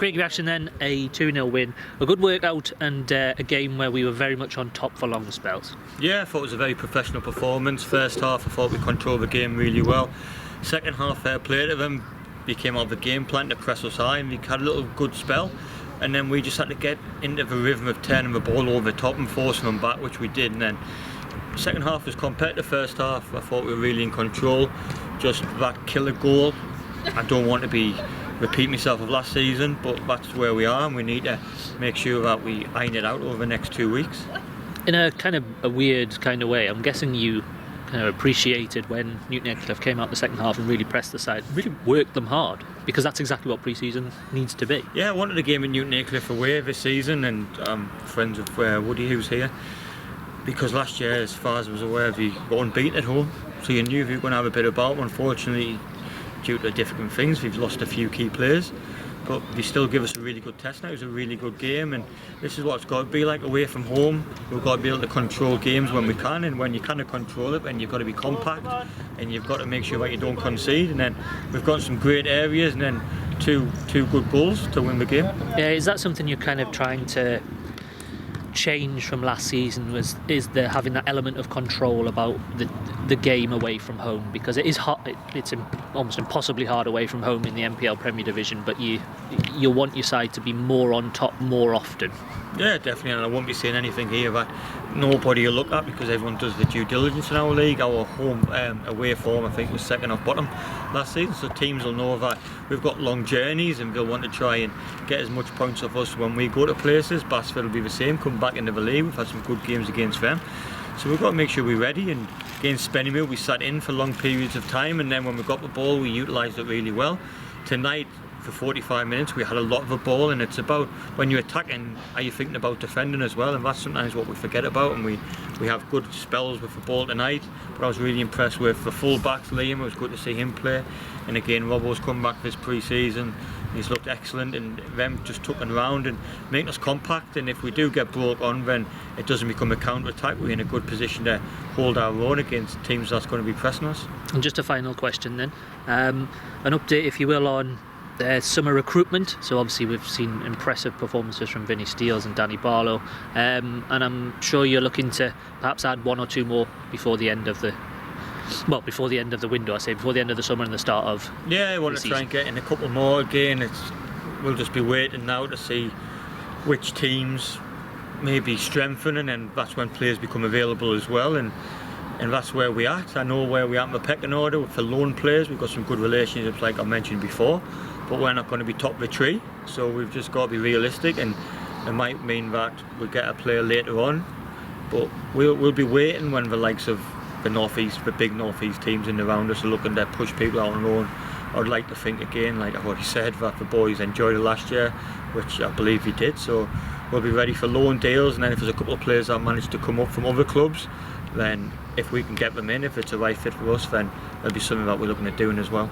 Quick reaction then, a 2-0 win, a good workout and a game where we were very much on top for long spells. Yeah, I thought it was a very professional performance. First half I thought we controlled the game really well. Second half, fair play to them. We came out of the game plan to press us high and we had a little good spell, and then we just had to get into the rhythm of turning the ball over the top and forcing them back, which we did. And then second half was compared to first half, I thought we were really in control. Just that killer goal, I don't want to repeat myself of last season, but that's where we are and we need to make sure that we iron it out over the next 2 weeks. In a kind of a weird kind of way, I'm guessing you kind of appreciated when Newton Aycliffe came out the second half and really pressed the side, really worked them hard, because that's exactly what pre-season needs to be. Yeah, I wanted a game in Newton Aycliffe away this season, and I'm friends with Woody, who's here, because last year, as far as I was aware, we were unbeaten at home, so you knew we were going to have a bit of battle. Unfortunately, due to different things, we've lost a few key players, but they still give us a really good test now. It was a really good game, and this is what it's got to be like away from home. We've got to be able to control games when we can, and when you kind of control it, then you've got to be compact and you've got to make sure that you don't concede. And then we've got some great areas, and then two good goals to win the game. Yeah, is that something you're kind of trying to change from last season? Is there having that element of control about the game away from home, because it is hard, it's almost impossibly hard away from home in the NPL Premier Division, but you want your side to be more on top more often. Yeah, definitely, and I won't be saying anything here that nobody will look at, because everyone does the due diligence in our league. Our home away form, I think, was second off bottom last season, so teams will know that we've got long journeys and they'll want to try and get as much points off us when we go to places. Basford will be the same, come back into the league. We've had some good games against them, so we've got to make sure we're ready. And against Spennymill we sat in for long periods of time, and then when we got the ball we utilised it really well. Tonight for 45 minutes we had a lot of the ball, and it's about, when you're attacking, are you thinking about defending as well, and that's sometimes what we forget about. And we have good spells with the ball tonight, but I was really impressed with the full backs. Liam, it was good to see him play, and again Robbo's come back this pre-season. He's looked excellent, and them just tucking around and making us compact, and if we do get broke on, then it doesn't become a counter-attack. We're in a good position to hold our own against teams that's going to be pressing us. And just a final question then, an update if you will on summer recruitment. So obviously we've seen impressive performances from Vinny Steels and Danny Barlow, and I'm sure you're looking to perhaps add one or two more before the end of the window, I say, before the end of the summer and the start of I want to try and get in a couple more again. We'll just be waiting now to see which teams may be strengthening, and that's when players become available as well, and that's where we are. I know where we are in the pecking order for loan players. We've got some good relationships, like I mentioned before, but we're not going to be top of the tree, so we've just got to be realistic, and it might mean that we'll get a player later on, but we'll be waiting when the likes of the big northeast teams in around us are looking to push people out on loan. I would like to think again, like I've already said, that the boys enjoyed it last year, which I believe he did, so we'll be ready for loan deals. And then if there's a couple of players that manage to come up from other clubs, then if we can get them in, if it's a right fit for us, then there'll be something that we're looking at doing as well.